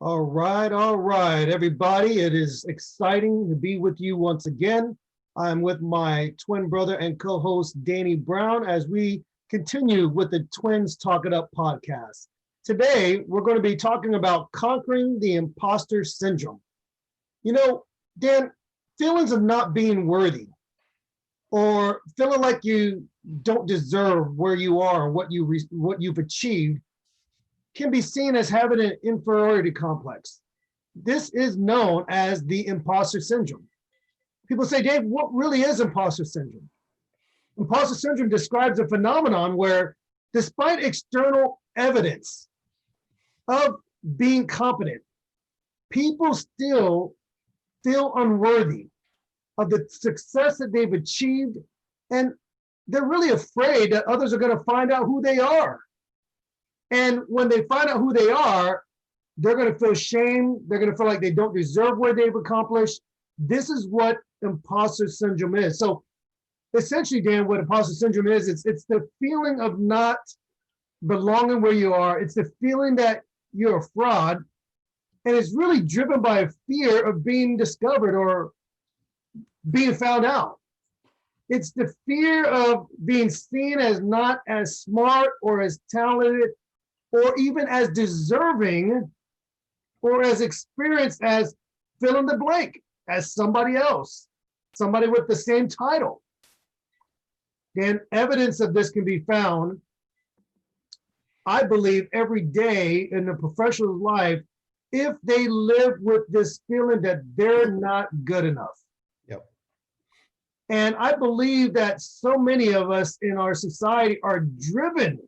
All right, everybody. It is exciting to be with you once again. I'm with my twin brother and co-host Danny Brown as we continue with the Twins Talk It Up podcast. Today, we're going to be talking about conquering the imposter syndrome. You know, Dan, feelings of not being worthy or feeling like you don't deserve where you are or what you've achieved can be seen as having an inferiority complex. This is known as the imposter syndrome. People say, Dave, what really is imposter syndrome? Imposter syndrome describes a phenomenon where, despite external evidence of being competent, people still feel unworthy of the success that they've achieved, and they're really afraid that others are going to find out who they are. And when they find out who they are, they're going to feel shame. They're going to feel like they don't deserve what they've accomplished. This is what imposter syndrome is. So essentially, Dan, what imposter syndrome is, it's the feeling of not belonging where you are. It's the feeling that you're a fraud. And it's really driven by a fear of being discovered or being found out. It's the fear of being seen as not as smart or as talented or even as deserving or as experienced as fill in the blank, as somebody else, somebody with the same title. And evidence of this can be found, I believe, every day in a professional's life if they live with this feeling that they're not good enough. Yep. And I believe that so many of us in our society are driven,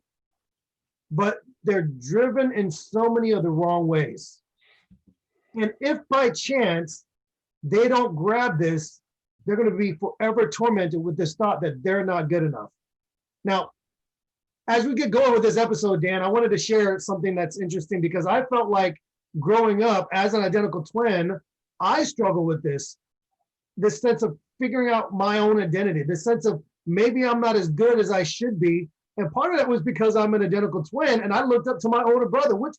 but they're driven in so many of the wrong ways. And if by chance they don't grab this, they're going to be forever tormented with this thought that they're not good enough. Now, as we get going with this episode, Dan, I wanted to share something that's interesting because I felt like growing up as an identical twin, I struggle with this sense of figuring out my own identity, this sense of maybe I'm not as good as I should be. And part of that was because I'm an identical twin and I looked up to my older brother, which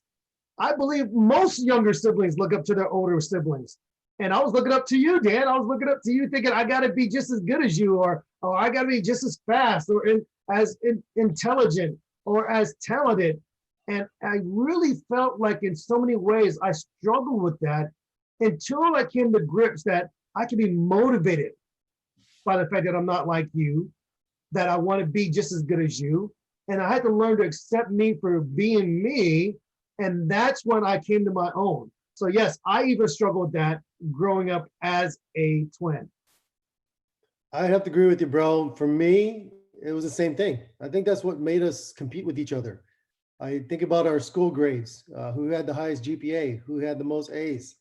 I believe most younger siblings look up to their older siblings. And I was looking up to you, Dan. I was looking up to you thinking I got to be just as good as you, or I got to be just as fast or as intelligent or as talented. And I really felt like in so many ways I struggled with that until I came to grips that I can be motivated by the fact that I'm not like you, that I want to be just as good as you. And I had to learn to accept me for being me. And that's when I came to my own. So yes, I even struggled with that growing up as a twin. I have to agree with you, bro. For me, it was the same thing. I think that's what made us compete with each other. I think about our school grades, who had the highest GPA, who had the most A's.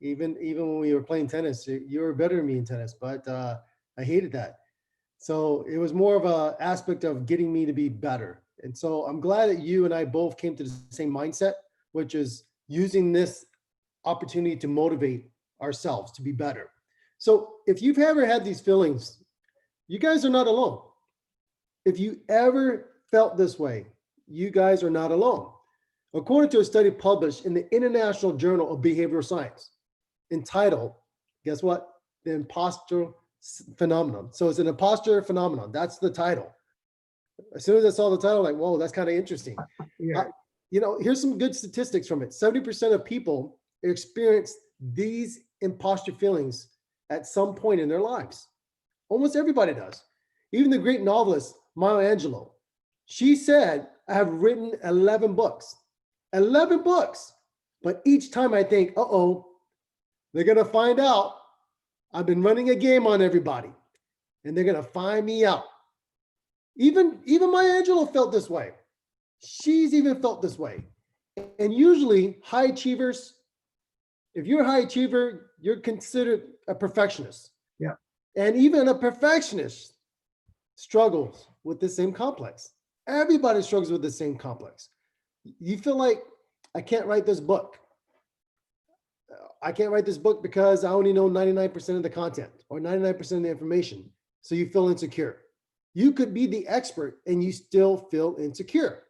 Even when we were playing tennis, you were better than me in tennis, but I hated that. So it was more of an aspect of getting me to be better. And so I'm glad that you and I both came to the same mindset, which is using this opportunity to motivate ourselves to be better. So if you've ever had these feelings, you guys are not alone. If you ever felt this way, you guys are not alone. According to a study published in the International Journal of Behavioral Science, entitled, guess what? The Imposter Phenomenon. So it's an imposter phenomenon. That's the title. As soon as I saw the title, like, whoa, that's kind of interesting. Yeah. Here's some good statistics from it. 70% of people experience these imposter feelings at some point in their lives. Almost everybody does. Even the great novelist, Maya Angelou, she said, I have written 11 books. 11 books. But each time I think, they're going to find out I've been running a game on everybody and they're going to find me out. Even Maya Angelou felt this way. She's even felt this way. And usually high achievers, if you're a high achiever, you're considered a perfectionist. Yeah. And even a perfectionist struggles with the same complex. Everybody struggles with the same complex. You feel like, I can't write this book. I can't write this book because I only know 99% of the content or 99% of the information. So you feel insecure. You could be the expert and you still feel insecure.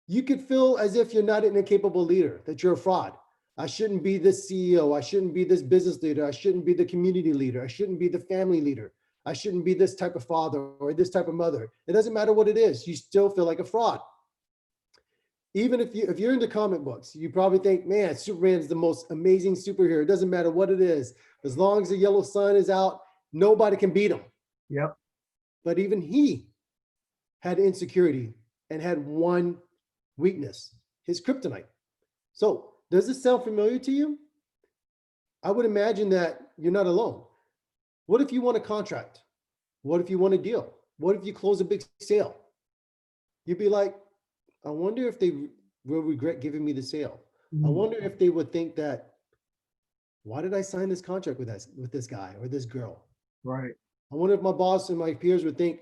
You could feel as if you're not an incapable leader, that you're a fraud. I shouldn't be this CEO. I shouldn't be this business leader. I shouldn't be the community leader. I shouldn't be the family leader. I shouldn't be this type of father or this type of mother. It doesn't matter what it is. You still feel like a fraud. Even if you're into comic books, you probably think, man, Superman is the most amazing superhero. It doesn't matter what it is. As long as the yellow sun is out, nobody can beat him. Yep. But even he had insecurity and had one weakness, his kryptonite. So does this sound familiar to you? I would imagine that you're not alone. What if you want a contract? What if you want a deal? What if you close a big sale? You'd be like, I wonder if they will regret giving me the sale. I wonder if they would think that, why did I sign this contract with this guy or this girl? Right. I wonder if my boss and my peers would think,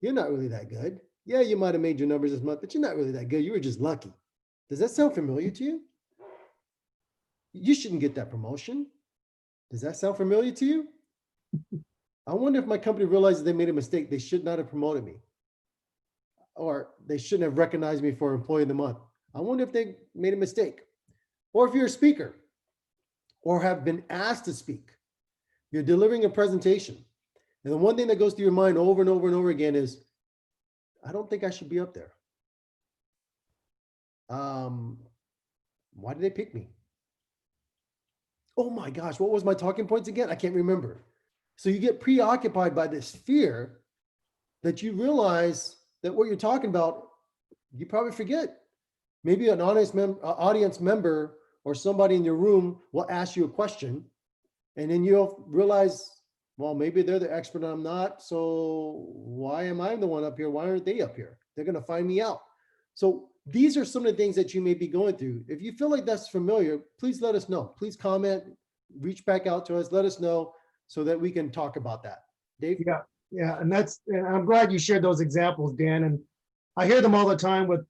you're not really that good. Yeah, you might have made your numbers this month, but you're not really that good. You were just lucky. Does that sound familiar to you? You shouldn't get that promotion. Does that sound familiar to you? I wonder if my company realizes they made a mistake. They should not have promoted me. Or they shouldn't have recognized me for Employee of the Month. I wonder if they made a mistake. Or if you're a speaker or have been asked to speak, you're delivering a presentation. And the one thing that goes through your mind over and over and over again is, I don't think I should be up there. Why did they pick me? Oh my gosh, what was my talking points again? I can't remember. So you get preoccupied by this fear that you realize that what you're talking about, you probably forget. Maybe an audience member or somebody in your room will ask you a question, and then you'll realize, well, maybe they're the expert and I'm not. So why am I the one up here? Why aren't they up here? They're going to find me out. So these are some of the things that you may be going through. If you feel like that's familiar, please let us know. Please comment, reach back out to us, let us know so that we can talk about that. Dave? Yeah. And I'm glad you shared those examples, Dan. And I hear them all the time with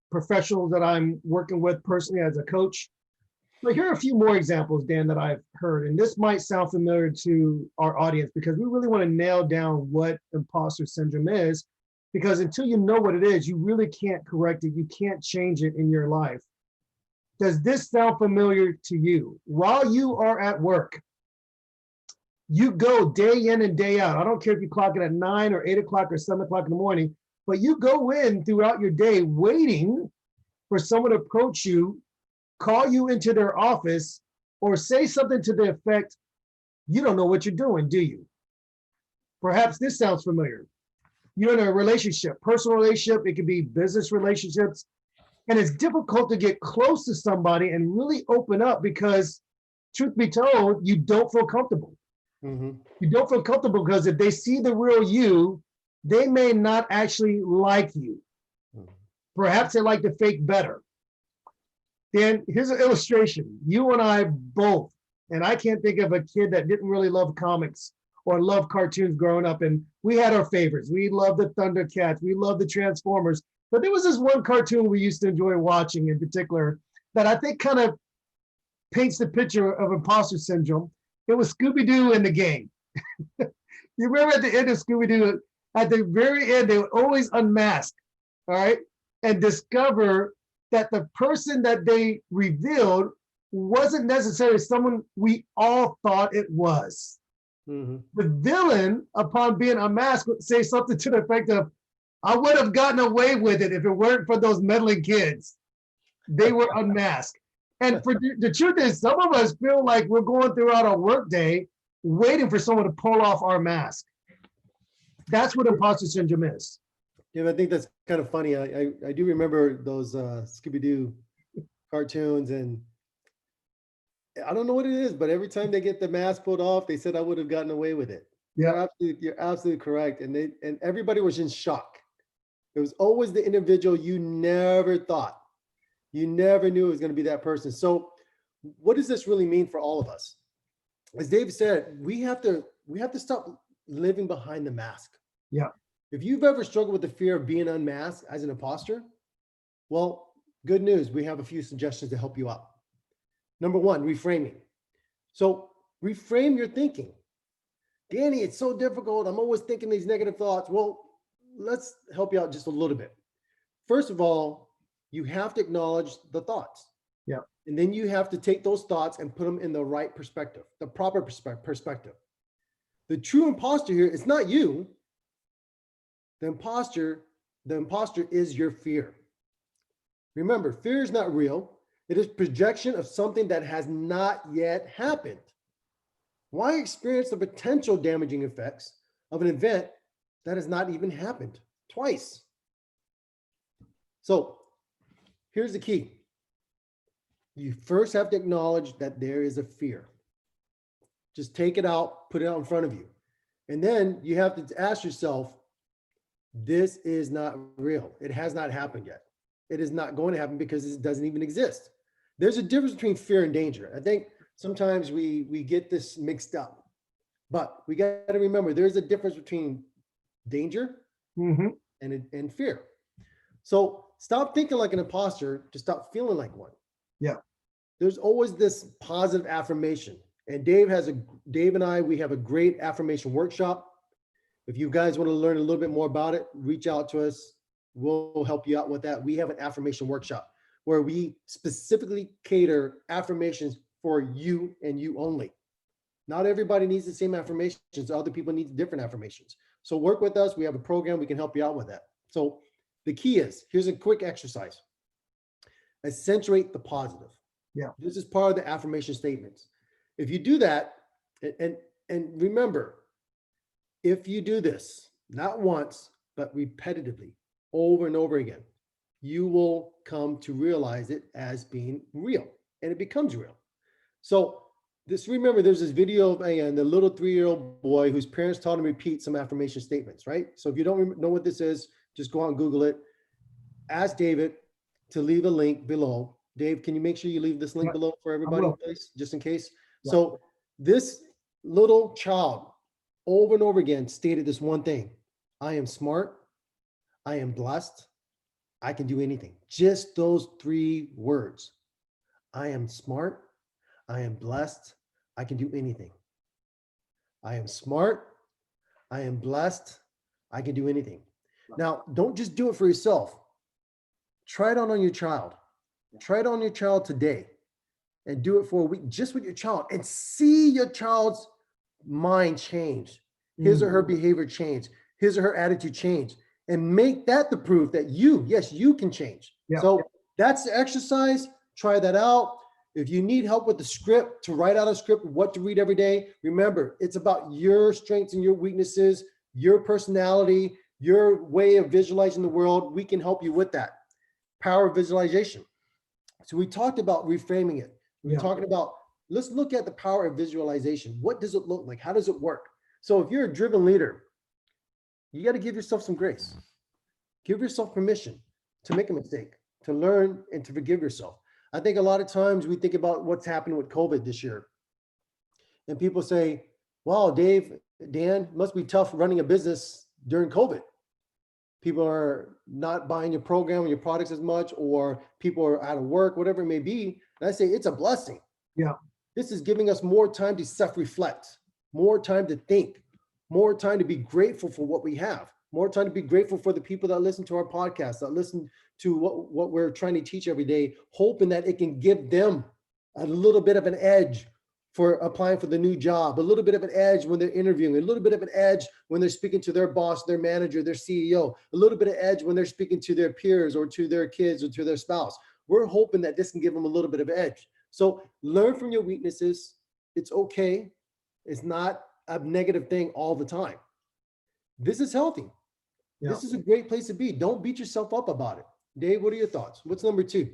professionals that I'm working with personally as a coach. But here are a few more examples, Dan, that I've heard. And this might sound familiar to our audience because we really want to nail down what imposter syndrome is. Because until you know what it is, you really can't correct it. You can't change it in your life. Does this sound familiar to you? While you are at work, you go day in and day out. I don't care if you clock it at 9 or 8 o'clock or 7 o'clock in the morning, but you go in throughout your day waiting for someone to approach you, call you into their office, or say something to the effect, you don't know what you're doing, do you? Perhaps this sounds familiar. You're in a relationship, personal relationship, it could be business relationships, and it's difficult to get close to somebody and really open up because, truth be told, you don't feel comfortable. You don't feel comfortable because if they see the real you, they may not actually like you. Perhaps they like the fake better. Dan, here's an illustration. You and I both, and I can't think of a kid that didn't really love comics or love cartoons growing up. And we had our favorites. We loved the Thundercats. We loved the Transformers. But there was this one cartoon we used to enjoy watching in particular that I think kind of paints the picture of imposter syndrome. It was Scooby-Doo and the Gang. You remember at the end of Scooby-Doo, at the very end, they would always unmask, all right, and discover that the person that they revealed wasn't necessarily someone we all thought it was. The villain, upon being unmasked, would say something to the effect of, I would have gotten away with it if it weren't for those meddling kids. They were unmasked. And for the truth is, some of us feel like we're going throughout our workday waiting for someone to pull off our mask. That's what imposter syndrome is. Yeah, I think that's kind of funny. I do remember those Scooby-Doo cartoons, and I don't know what it is, but every time they get the mask pulled off, they said I would have gotten away with it. Yeah, You're absolutely correct. And everybody was in shock. It was always the individual you never thought. You never knew it was going to be that person. So what does this really mean for all of us? As Dave said, we have to stop living behind the mask. Yeah. If you've ever struggled with the fear of being unmasked as an imposter, well, good news. We have a few suggestions to help you out. Number one, reframing. So reframe your thinking. Danny, it's so difficult. I'm always thinking these negative thoughts. Well, let's help you out just a little bit. First of all, you have to acknowledge the thoughts. Yeah. And then you have to take those thoughts and put them in the right perspective, the proper perspective. The true imposter here is not you. The imposter is your fear. Remember, fear is not real. It is projection of something that has not yet happened. Why experience the potential damaging effects of an event that has not even happened twice? So here's the key. You first have to acknowledge that there is a fear. Just take it out, put it out in front of you. And then you have to ask yourself, this is not real. It has not happened yet. It is not going to happen because it doesn't even exist. There's a difference between fear and danger. I think sometimes we get this mixed up, but we got to remember there's a difference between danger and fear. So stop thinking like an imposter to stop feeling like one. Yeah. There's always this positive affirmation. And Dave and I, we have a great affirmation workshop. If you guys want to learn a little bit more about it, reach out to us. We'll help you out with that. We have an affirmation workshop where we specifically cater affirmations for you and you only. Not everybody needs the same affirmations. Other people need different affirmations. So work with us. We have a program. We can help you out with that. So the key is, here's a quick exercise. Accentuate the positive. Yeah. This is part of the affirmation statements. If you do that, and remember, if you do this, not once, but repetitively, over and over again, you will come to realize it as being real, and it becomes real. So remember, there's this video of the little 3-year-old boy whose parents taught him to repeat some affirmation statements, right? So if you don't know what this is, just go out and Google it. Ask David to leave a link below. Dave, can you make sure you leave this link below for everybody, please, just in case? Yeah. So this little child over and over again stated this one thing: I am smart, I am blessed, I can do anything. Just those 3 words. I am smart, I am blessed, I can do anything. I am smart, I am blessed, I can do anything. Now, don't just do it for yourself. Try it on your child. Try it on your child today and do it for a week just with your child and see your child's mind change, his or her behavior change, his or her attitude change, and make that the proof that yes, you can change. Yeah. So that's the exercise. Try that out. If you need help with the script, to write out a script, what to read every day, remember, it's about your strengths and your weaknesses, your personality, your way of visualizing the world. We can help you with that. Power of visualization. So we talked about reframing it. We're talking about, let's look at the power of visualization. What does it look like? How does it work? So if you're a driven leader, you got to give yourself some grace. Give yourself permission to make a mistake, to learn and to forgive yourself. I think a lot of times we think about what's happened with COVID this year. And people say, wow, Dan, must be tough running a business during COVID. People are not buying your program or your products as much, or people are out of work, whatever it may be. And I say it's a blessing. Yeah. This is giving us more time to self-reflect, more time to think, more time to be grateful for what we have, more time to be grateful for the people that listen to our podcast, that listen to what we're trying to teach every day, hoping that it can give them a little bit of an edge for applying for the new job, a little bit of an edge when they're interviewing, a little bit of an edge when they're speaking to their boss, their manager, their CEO, a little bit of edge when they're speaking to their peers or to their kids or to their spouse. We're hoping that this can give them a little bit of edge. So learn from your weaknesses. It's okay. It's not a negative thing all the time. This is healthy. Yeah. This is a great place to be. Don't beat yourself up about it. Dave, what are your thoughts? What's number 2?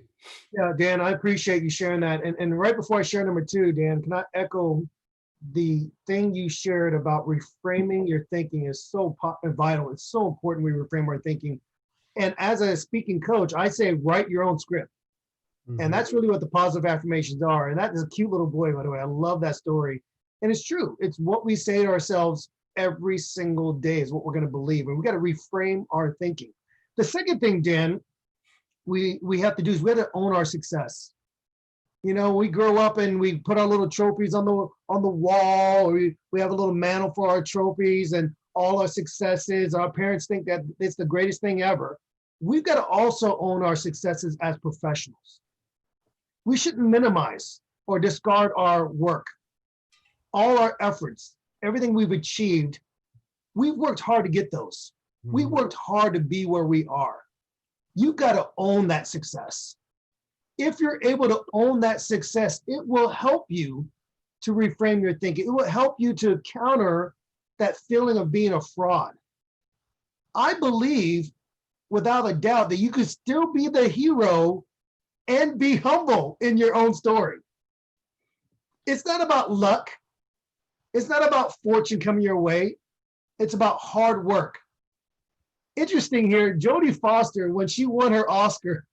Yeah, Dan, I appreciate you sharing that. And right before I share number 2, Dan, can I echo the thing you shared about reframing your thinking is so vital. It's so important we reframe our thinking. And as a speaking coach, I say write your own script. And that's really what the positive affirmations are. And that is a cute little boy, by the way. I love that story. And it's true. It's what we say to ourselves every single day is what we're going to believe. And we got to reframe our thinking. The second thing, Dan, we have to do is we have to own our success. You know, we grow up and we put our little trophies on the wall, or we have a little mantle for our trophies and all our successes. Our parents think that it's the greatest thing ever. We've got to also own our successes as professionals. We shouldn't minimize or discard our work, all our efforts, everything we've achieved. We've worked hard to get those. We worked hard to be where we are. You've got to own that success. If you're able to own that success, it will help you to reframe your thinking. It will help you to counter that feeling of being a fraud. I believe without a doubt that you could still be the hero and be humble in your own story. It's not about luck. It's not about fortune coming your way. It's about hard work. Interesting here, Jodie Foster, when she won her Oscar,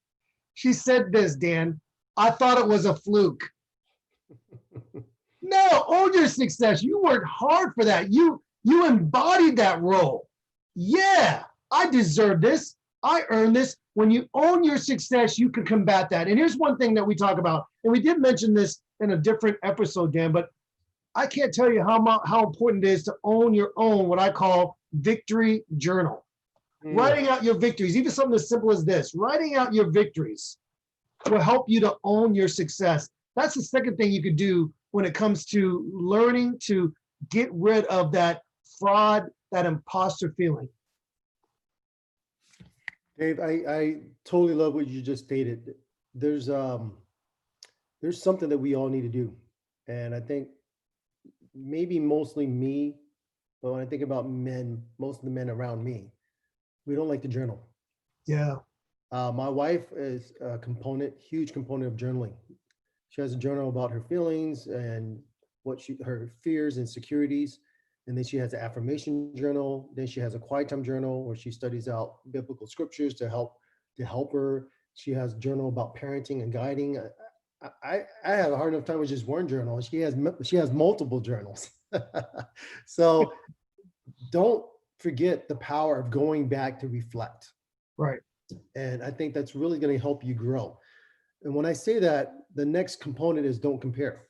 she said this, Dan, I thought it was a fluke. No, own your success. You worked hard for that. You embodied that role. Yeah, I deserve this. I earned this. When you own your success, you can combat that. And here's one thing that we talk about, and we did mention this in a different episode, Dan, but I can't tell you how important it is to own your own, what I call victory journal. Writing out your victories, even something as simple as this, writing out your victories will help you to own your success. That's the second thing you could do when it comes to learning to get rid of that fraud, that imposter feeling. Dave, I totally love what you just stated. There's something that we all need to do. And I think maybe mostly me, but when I think about men, most of the men around me, we don't like to journal. Yeah. My wife is a huge component of journaling. She has a journal about her feelings and her fears and insecurities. And then she has an affirmation journal. Then she has a quiet time journal where she studies out biblical scriptures to help her. She has a journal about parenting and guiding. I have a hard enough time with just one journal. She has multiple journals. So don't forget the power of going back to reflect. Right. And I think that's really going to help you grow. And when I say that, the next component is don't compare.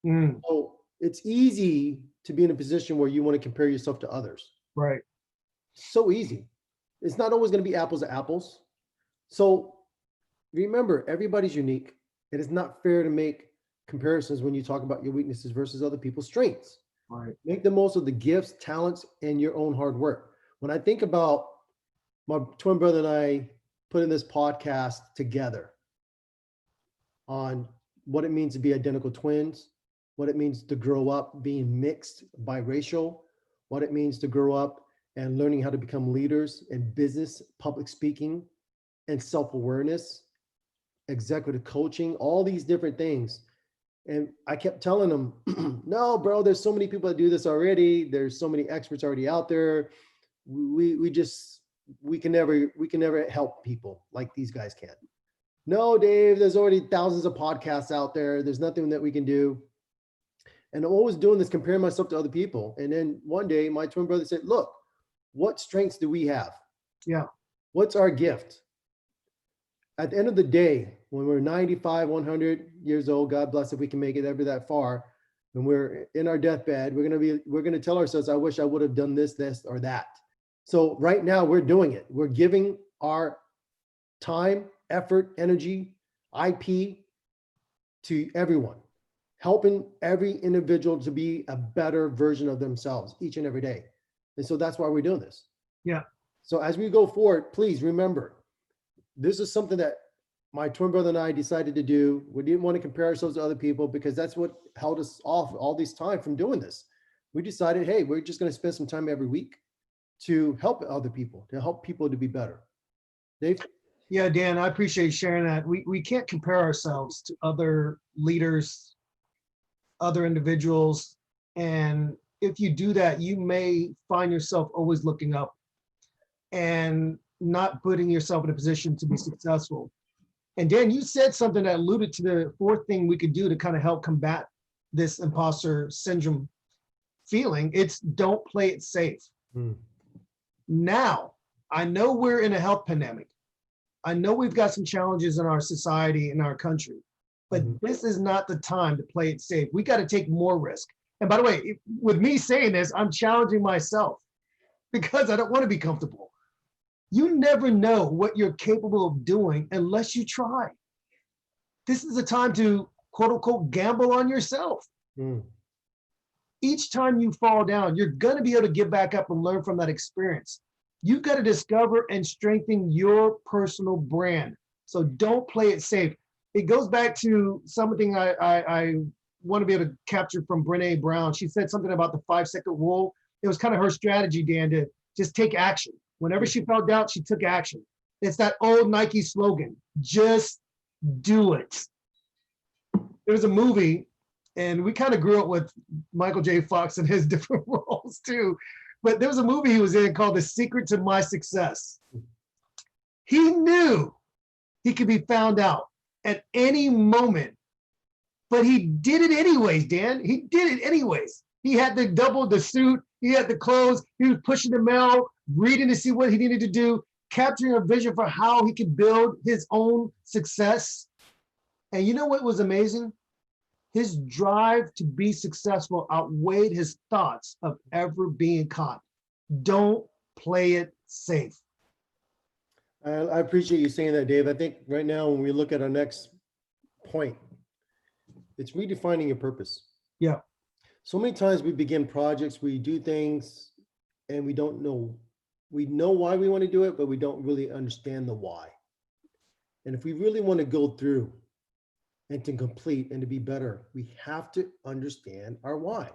So it's easy to be in a position where you want to compare yourself to others. Right. So easy. It's not always going to be apples to apples. So remember, everybody's unique. It is not fair to make comparisons when you talk about your weaknesses versus other people's strengths. Right. Make the most of the gifts, talents, and your own hard work. When I think about my twin brother and I putting this podcast together on what it means to be identical twins, what it means to grow up being mixed biracial, what it means to grow up and learning how to become leaders in business, public speaking, and self-awareness, executive coaching, all these different things. And I kept telling them, no, bro, there's so many people that do this already. There's so many experts already out there. We can never help people like these guys can. No, Dave, there's already thousands of podcasts out there. There's nothing that we can do. And I'm always doing this, comparing myself to other people. And then one day my twin brother said, look, what strengths do we have? Yeah. What's our gift? At the end of the day, when we're 95, 100 years old, God bless if we can make it ever that far, when we're in our deathbed, we're going to tell ourselves, I wish I would have done this, or that. So right now we're doing it. We're giving our time, effort, energy, IP to everyone, helping every individual to be a better version of themselves each and every day. And so that's why we're doing this. Yeah. So as we go forward, please remember, this is something that my twin brother and I decided to do. We didn't want to compare ourselves to other people because that's what held us off all this time from doing this. We decided, hey, we're just going to spend some time every week to help other people, to help people to be better. Dave? Yeah, Dan, I appreciate you sharing that. We can't compare ourselves to other leaders, other individuals. And if you do that, you may find yourself always looking up and not putting yourself in a position to be successful. And Dan, you said something that alluded to the fourth thing we could do to kind of help combat this imposter syndrome feeling. It's don't play it safe. Now, I know we're in a health pandemic. I know we've got some challenges in our society, in our country, but this is not the time to play it safe. We got to take more risk. And by the way, with me saying this, I'm challenging myself because I don't want to be comfortable. You never know what you're capable of doing unless you try. This is a time to quote unquote gamble on yourself. Mm. Each time you fall down, you're going to be able to get back up and learn from that experience. You've got to discover and strengthen your personal brand. So don't play it safe. It goes back to something I want to be able to capture from Brene Brown. She said something about the 5-second rule. It was kind of her strategy, Dan, to just take action. Whenever she felt doubt, she took action. It's that old Nike slogan, just do it. There was a movie, and we kind of grew up with Michael J. Fox and his different roles too. But there was a movie he was in called The Secret to My Success. He knew he could be found out at any moment, but he did it anyways, Dan. He did it anyways. He had the suit, he had the clothes, he was pushing the mail, reading to see what he needed to do, capturing a vision for how he could build his own success. And you know what was amazing? His drive to be successful outweighed his thoughts of ever being caught. Don't play it safe. I appreciate you saying that, Dave. I think right now, when we look at our next point, it's redefining your purpose. Yeah. So many times we begin projects, we do things, and we don't know. We know why we want to do it, but we don't really understand the why. And if we really want to go through and to complete and to be better, we have to understand our why,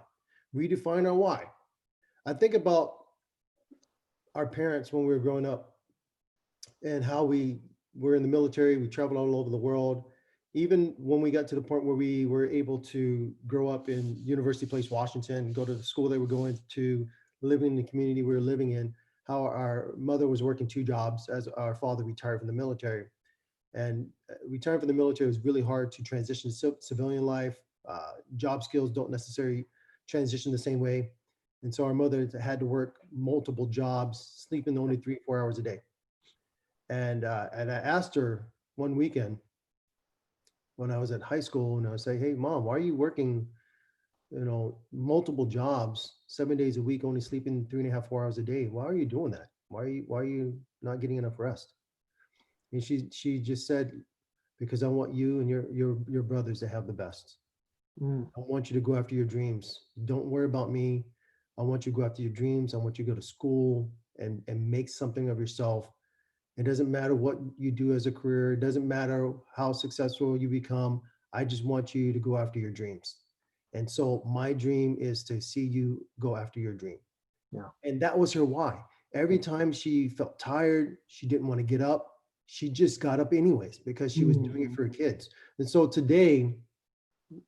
redefine our why. I think about our parents when we were growing up and how we were in the military, we traveled all over the world. Even when we got to the point where we were able to grow up in University Place, Washington, go to the school they were going to, living in the community we were living in, how our mother was working 2 jobs as our father retired from the military. And retiring from the military was really hard to transition to civilian life. Job skills don't necessarily transition the same way. And so our mother had to work multiple jobs, sleeping only 3-4 hours a day. And I asked her one weekend when I was at high school, and I would say, "Hey, Mom, why are you working, multiple jobs, 7 days a week, only sleeping 3.5-4 hours a day? Why are you doing that? Why are you not getting enough rest?" And she just said, "Because I want you and your brothers to have the best. Mm. I want you to go after your dreams. Don't worry about me. I want you to go after your dreams. I want you to go to school and make something of yourself. It doesn't matter what you do as a career. It doesn't matter how successful you become. I just want you to go after your dreams. And so my dream is to see you go after your dream." Yeah. And that was her why. Every time she felt tired, she didn't want to get up, she just got up anyways because she was doing it for her kids. And so today,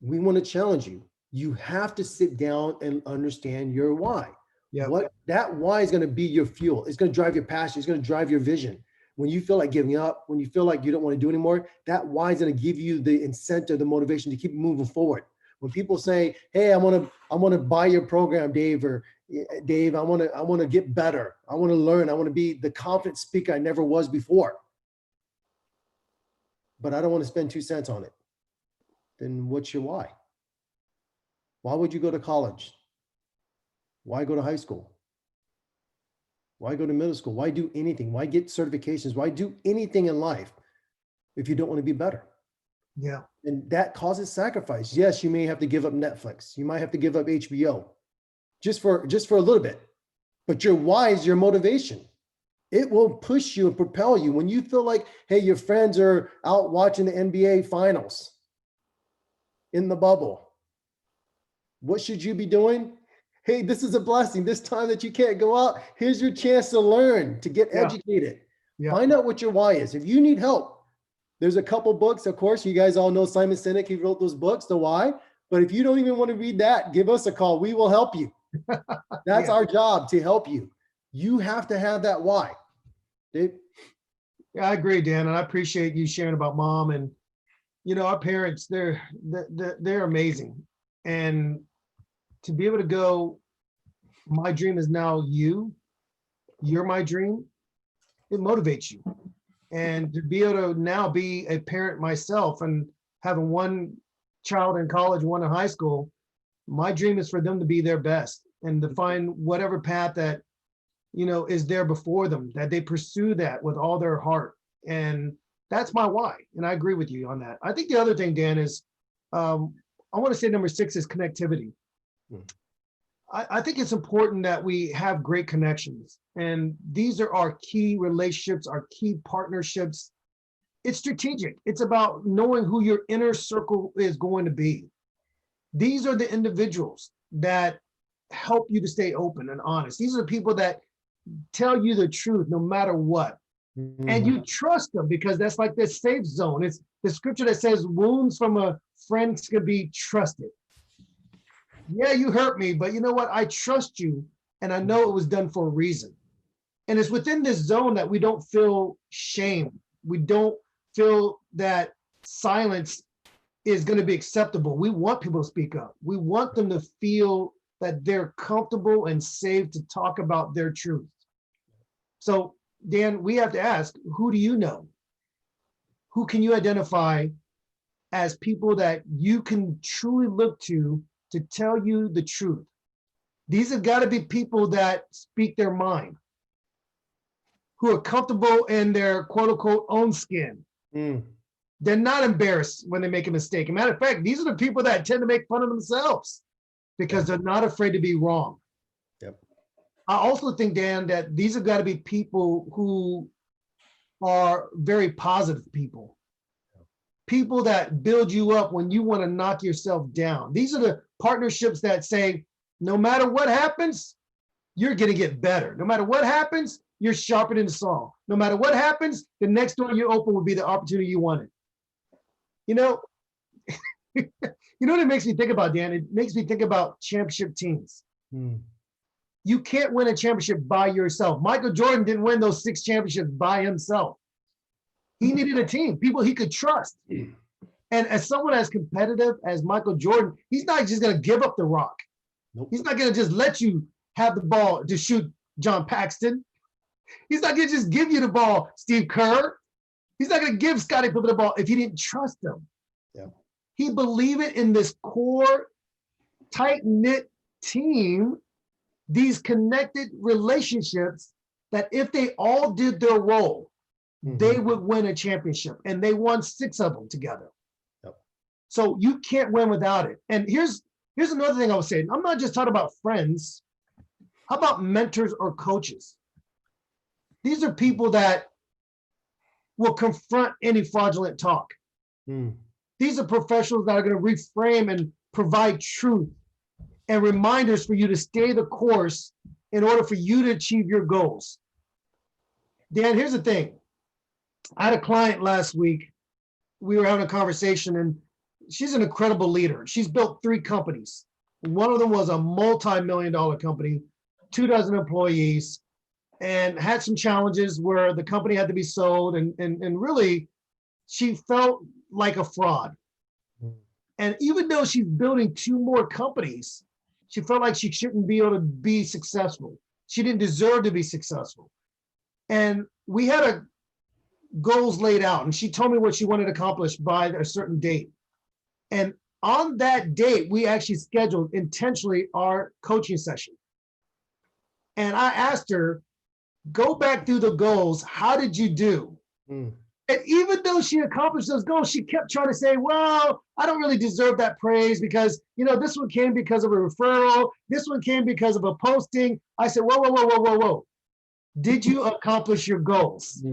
we want to challenge you. You have to sit down and understand your why. Yeah. What that why is going to be your fuel. It's going to drive your passion. It's going to drive your vision. When you feel like giving up, when you feel like you don't want to do anymore, that why is going to give you the incentive, the motivation to keep moving forward. When people say, "Hey, I want to buy your program, Dave," or "Dave, I want to get better. I want to learn. I want to be the confident speaker I never was before, but I don't want to spend 2 cents on it." Then what's your why? Why would you go to college? Why go to high school? Why go to middle school? Why do anything? Why get certifications? Why do anything in life if you don't want to be better? Yeah. And that causes sacrifice. Yes, you may have to give up Netflix. You might have to give up HBO just for a little bit. But your why is your motivation. It will push you and propel you when you feel like, hey, your friends are out watching the NBA finals in the bubble. What should you be doing? Hey, this is a blessing. This time that you can't go out, here's your chance to learn, to get educated. Yeah. Find out what your why is. If you need help, there's a couple books, of course, you guys all know Simon Sinek, he wrote those books, The Why. But if you don't even want to read that, give us a call. We will help you. That's our job, to help you. You have to have that why. Dave? Yeah, I agree, Dan, and I appreciate you sharing about Mom. And our parents, they're amazing. And to be able to go, my dream is now you're my dream, it motivates you. And to be able to now be a parent myself and having one child in college, one in high school, my dream is for them to be their best and to find whatever path that, is there before them, that they pursue that with all their heart. And That's my why. And I agree with you on that. I think the other thing, Dan, is I want to say number 6 is connectivity. Hmm. I think it's important that we have great connections. And these are our key relationships, our key partnerships. It's strategic. It's about knowing who your inner circle is going to be. These are the individuals that help you to stay open and honest. These are the people that tell you the truth no matter what. And you trust them because that's like this safe zone. It's the scripture that says wounds from a friend can be trusted. Yeah, you hurt me, but you know what? I trust you and I know it was done for a reason. And it's within this zone that we don't feel shame. We don't feel that silence is going to be acceptable. We want people to speak up. We want them to feel that they're comfortable and safe to talk about their truth. So, Dan, we have to ask, who do you know? Who can you identify as people that you can truly look to tell you the truth? These have got to be people that speak their mind, who are comfortable in their quote unquote own skin. They're not embarrassed when they make a mistake. As a matter of fact, these are the people that tend to make fun of themselves because they're not afraid to be wrong. Yep. I also think, Dan, that these have got to be people who are very positive people. People that build you up when you want to knock yourself down. These are the partnerships that say, no matter what happens, you're going to get better. No matter what happens, you're sharpening the saw. No matter what happens, the next door you open will be the opportunity you wanted. You know, you know what it makes me think about, Dan? It makes me think about championship teams. You can't win a championship by yourself. Michael Jordan didn't win those 6 championships by himself. He needed a team, people he could trust. And as someone as competitive as Michael Jordan, he's not just going to give up the rock. Nope. He's not going to just let you have the ball to shoot John Paxton. He's not going to just give you the ball, Steve Kerr. He's not going to give Scottie Pippen the ball if he didn't trust him. Yeah. He believed it in this core, tight-knit team, these connected relationships that if they all did their role, they would win a championship. And they won 6 of them together. Yep. So you can't win without it. And here's another thing I was saying. I'm not just talking about friends. How about mentors or coaches? These are people that will confront any fraudulent talk. These are professionals that are going to reframe and provide truth and reminders for you to stay the course in order for you to achieve your goals. Dan, here's the thing. I had a client last week. We were having a conversation and she's an incredible leader. She's built 3 companies. One of them was a multi-million-dollar company, 24 employees, and had some challenges where the company had to be sold and really she felt like a fraud. And even though she's building 2 more companies, she felt like she shouldn't be able to be successful. She didn't deserve to be successful. And we had goals laid out and she told me what she wanted to accomplish by a certain date. And on that date, we actually scheduled intentionally our coaching session. And I asked her, go back through the goals. How did you do? And even though she accomplished those goals, she kept trying to say, well, I don't really deserve that praise because, you know, this one came because of a referral. This one came because of a posting. I said, whoa. Did you accomplish your goals?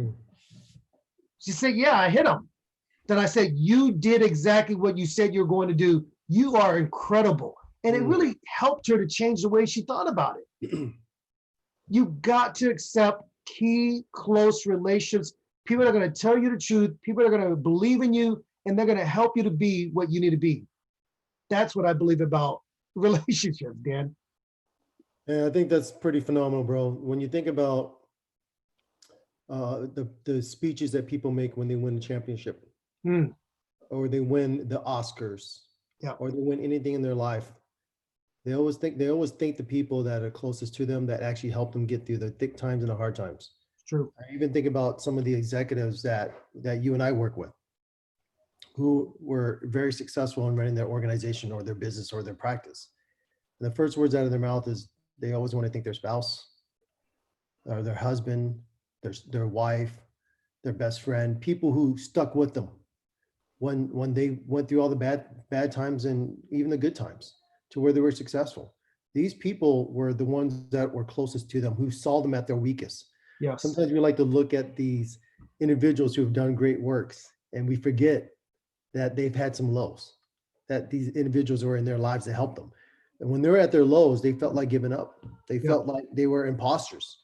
She said, yeah, I hit them. Then I said, you did exactly what you said you were going to do. You are incredible. And it really helped her to change the way she thought about it. You got to accept key, close relationships. People are going to tell you the truth. People are going to believe in you, and they're going to help you to be what you need to be. That's what I believe about relationships, Dan. Yeah, I think that's pretty phenomenal, bro. When you think about the speeches that people make when they win a championship, or they win the Oscars, or they win anything in their life, they always thank the people that are closest to them that actually help them get through the thick times and the hard times. True. I even think about some of the executives that you and I work with, who were very successful in running their organization or their business or their practice. And the first words out of their mouth is they always want to thank their spouse or their husband, their wife, their best friend, people who stuck with them when they went through all the bad times and even the good times to where they were successful. These people were the ones that were closest to them, who saw them at their weakest. Yes. Sometimes we like to look at these individuals who have done great works and we forget that they've had some lows, that these individuals were in their lives to help them. And when they were at their lows, they felt like giving up. They Yeah. felt like they were imposters.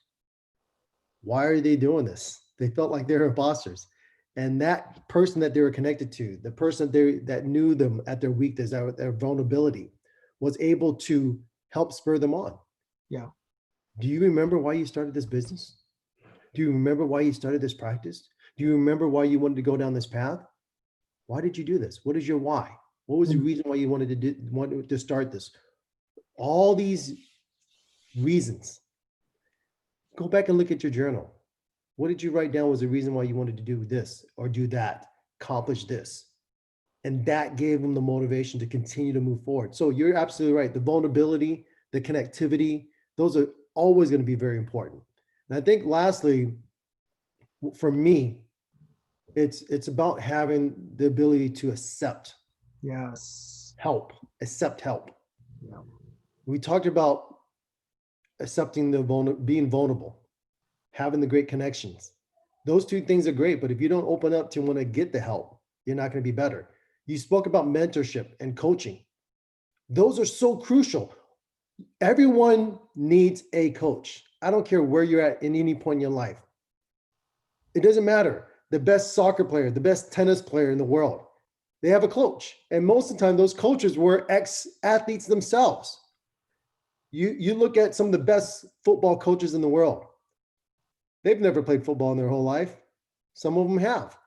Why are they doing this? They felt like they're imposters. And that person that they were connected to, the person that knew them at their weakness, at their vulnerability, was able to help spur them on. Yeah. Do you remember why you started this business? Do you remember why you started this practice? Do you remember why you wanted to go down this path? Why did you do this? What is your why? What was the reason why you wanted to start this? All these reasons. Go back and look at your journal. What did you write down was the reason why you wanted to do this or do that, accomplish this? And that gave them the motivation to continue to move forward. So you're absolutely right. The vulnerability, the connectivity, those are always going to be very important. And I think lastly, for me, it's about having the ability to accept Yes. help, accept help. Yeah. We talked about accepting being vulnerable, having the great connections. Those two things are great, but if you don't open up to want to get the help, you're not going to be better. You spoke about mentorship and coaching. Those are so crucial. Everyone needs a coach. I don't care where you're at in any point in your life. It doesn't matter. The best soccer player, the best tennis player in the world, they have a coach. And most of the time, those coaches were ex-athletes themselves. You look at some of the best football coaches in the world. They've never played football in their whole life. Some of them have.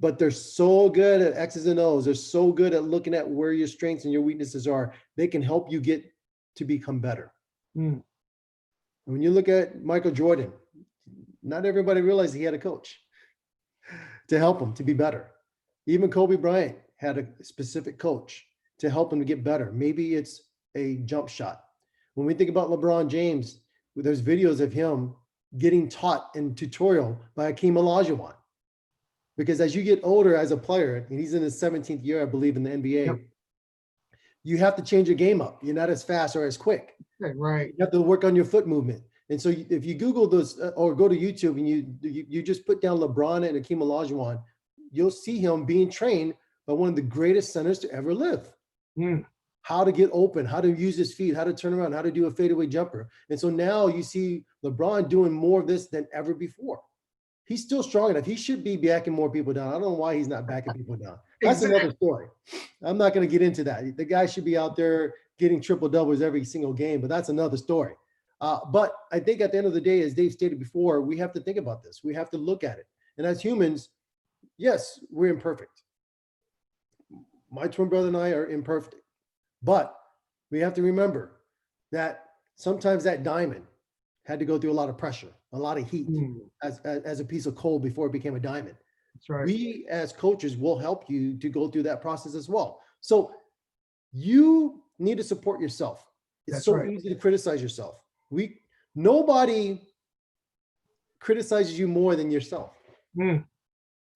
But they're so good at X's and O's. They're so good at looking at where your strengths and your weaknesses are. They can help you get to become better. Mm. When you look at Michael Jordan, not everybody realized he had a coach to help him to be better. Even Kobe Bryant had a specific coach to help him to get better. Maybe it's a jump shot. When we think about LeBron James, there's videos of him getting taught in tutorial by Hakeem Olajuwon. Because as you get older as a player, and he's in his 17th year, I believe, in the NBA, Yep. you have to change your game up. You're not as fast or as quick. Right. You have to work on your foot movement. And so if you Google those or go to YouTube and you just put down LeBron and Hakeem Olajuwon, you'll see him being trained by one of the greatest centers to ever live. Mm. How to get open, how to use his feet, how to turn around, how to do a fadeaway jumper. And so now you see LeBron doing more of this than ever before. He's still strong enough. He should be backing more people down. I don't know why he's not backing people down. That's another story. I'm not going to get into that. The guy should be out there getting triple doubles every single game, but that's another story. But I think at the end of the day, as Dave stated before, we have to think about this. We have to look at it. And as humans, yes, we're imperfect. My twin brother and I are imperfect. But we have to remember that sometimes that diamond had to go through a lot of pressure, a lot of heat as a piece of coal before it became a diamond. That's right. We as coaches will help you to go through that process as well. So you need to support yourself. It's That's so right. easy to criticize yourself. Nobody criticizes you more than yourself. Mm.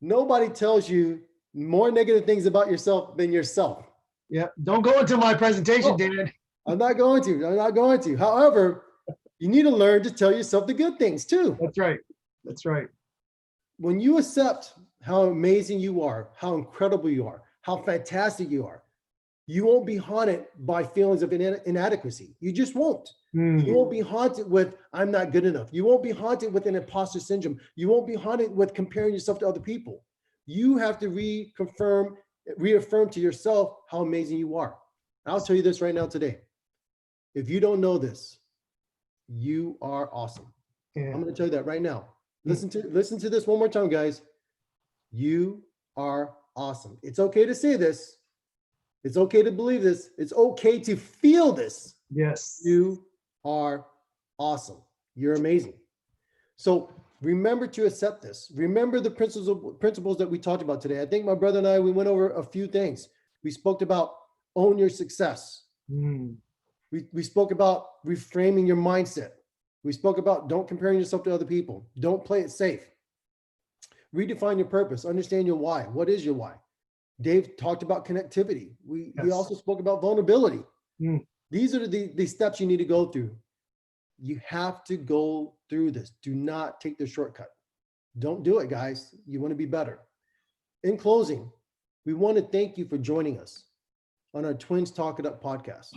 Nobody tells you more negative things about yourself than yourself. Yeah. Don't go into my presentation, Oh. Dan. I'm not going to. However, you need to learn to tell yourself the good things too. That's right. That's right. When you accept how amazing you are, how incredible you are, how fantastic you are, you won't be haunted by feelings of inadequacy. You just won't. You won't be haunted with, I'm not good enough. You won't be haunted with an imposter syndrome. You won't be haunted with comparing yourself to other people. You have to reaffirm to yourself how amazing you are. I'll tell you this right now today. If you don't know this, you are awesome. Yeah. I'm going to tell you that right now. Listen to this one more time, guys. You are awesome. It's okay to say this. It's okay to believe this. It's okay to feel this. Yes. You are awesome. You're amazing. So remember to accept this. Remember the principles that we talked about today. I think my brother and I, we went over a few things. We spoke about own your success. We spoke about reframing your mindset. We spoke about don't comparing yourself to other people. Don't play it safe. redefine your purpose, understand your why. What is your why? Dave talked about connectivity. He Yes. also spoke about vulnerability. Mm. These are the steps you need to go through. You have to go through this. Do not take the shortcut. Don't do it, guys. You want to be better. In closing, we want to thank you for joining us on our Twins Talk It Up podcast.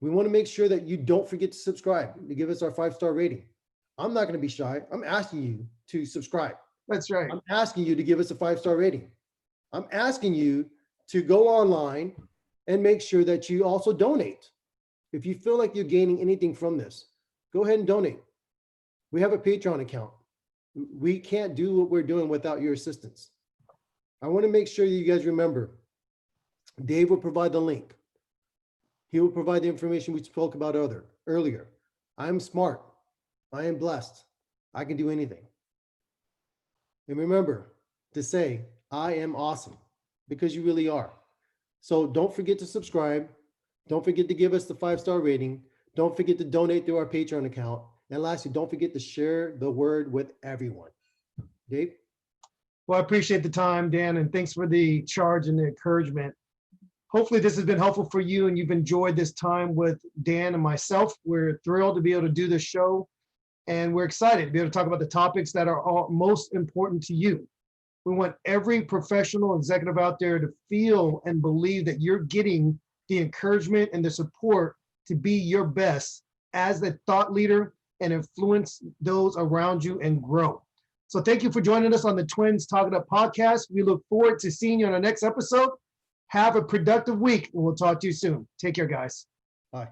We want to make sure that you don't forget to subscribe, to give us our 5-star rating. I'm not going to be shy. I'm asking you to subscribe. That's right. I'm asking you to give us a 5-star rating. I'm asking you to go online and make sure that you also donate. If you feel like you're gaining anything from this, go ahead and donate. We have a Patreon account. We can't do what we're doing without your assistance. I want to make sure you guys remember, Dave will provide the link. He will provide the information we spoke about earlier. I'm smart. I am blessed. I can do anything. And remember to say, I am awesome, because you really are. So don't forget to subscribe. Don't forget to give us the 5-star rating. Don't forget to donate through our Patreon account. And lastly, don't forget to share the word with everyone. Dave? Well, I appreciate the time, Dan, and thanks for the charge and the encouragement. Hopefully this has been helpful for you and you've enjoyed this time with Dan and myself. We're thrilled to be able to do this show, and we're excited to be able to talk about the topics that are all most important to you. We want every professional executive out there to feel and believe that you're getting the encouragement and the support to be your best as a thought leader and influence those around you and grow. So thank you for joining us on the Twins Talk It Up podcast. We look forward to seeing you on our next episode. Have a productive week, and we'll talk to you soon. Take care, guys. Bye.